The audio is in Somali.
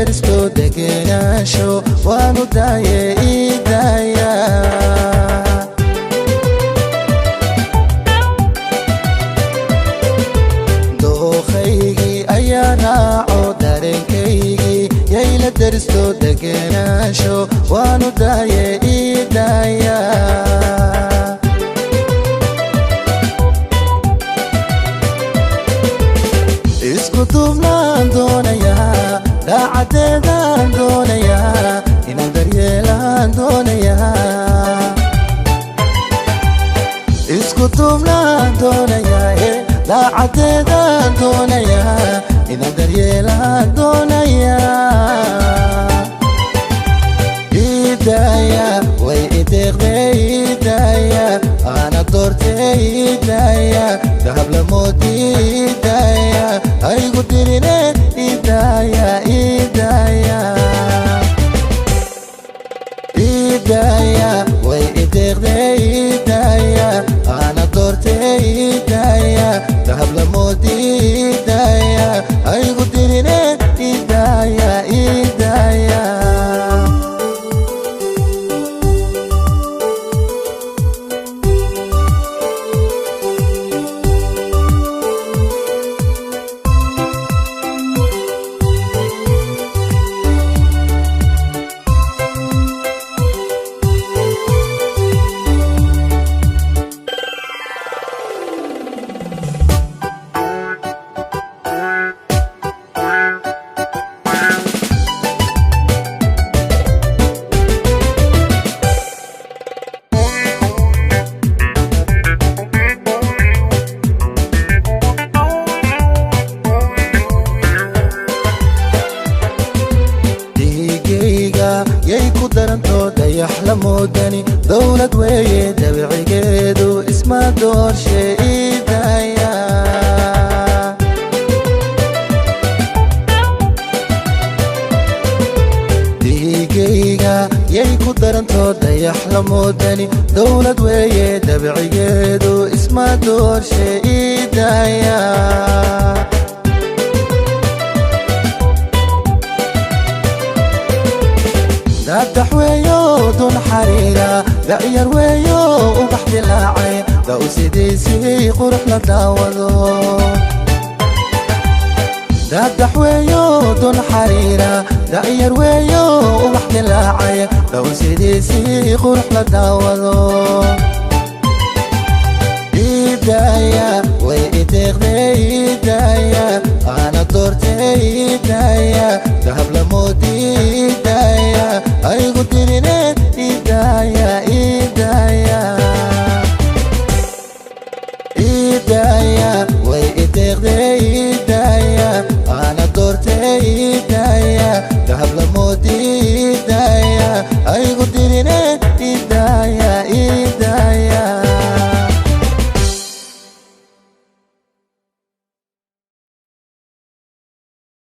deristo degenaansho waanu daaye idaaya dooqaygii ayaa raaco dareenkaygii yayla deristo degenaansho waanu daaye idaaya isku duubnaan doonayaa daacadeedaan doonayaa inaan daryeelaan doonayaa isku duubnaan doonayaa daacadeedaan doonayaa inaan daryeelaan doonayaa idaaya way ideeqdee idaaya ana doortee idaaya dahab lamoodii idaaya aygu dirine idaaya idaaya idaaya way ideeqdee idaaya ana doortee idaaya dahab lamoodii idaaya aygu dirine idaaya idaaya yay ku daranto dayax la moodani dowlad weeye dabicigeedu isma doorshe idaaya dhiigayga yay ku daranto dayax la moodani dowlad weeye dabicigeedu isma doorshe idaaya dadax weeyo dun xariira da'yar weeyo ubax dilaacay da u sidaysay qurux la daawado dadax weeyo dun xariira da'yar weeyo ubax dilaacay da u sidaysay qurux la daawado idaaya way ideeqdee idaaya ana doortee idaaya dahab lamoodii idaaya aygu dirine idaaya idaaya idaaya way ideeqdee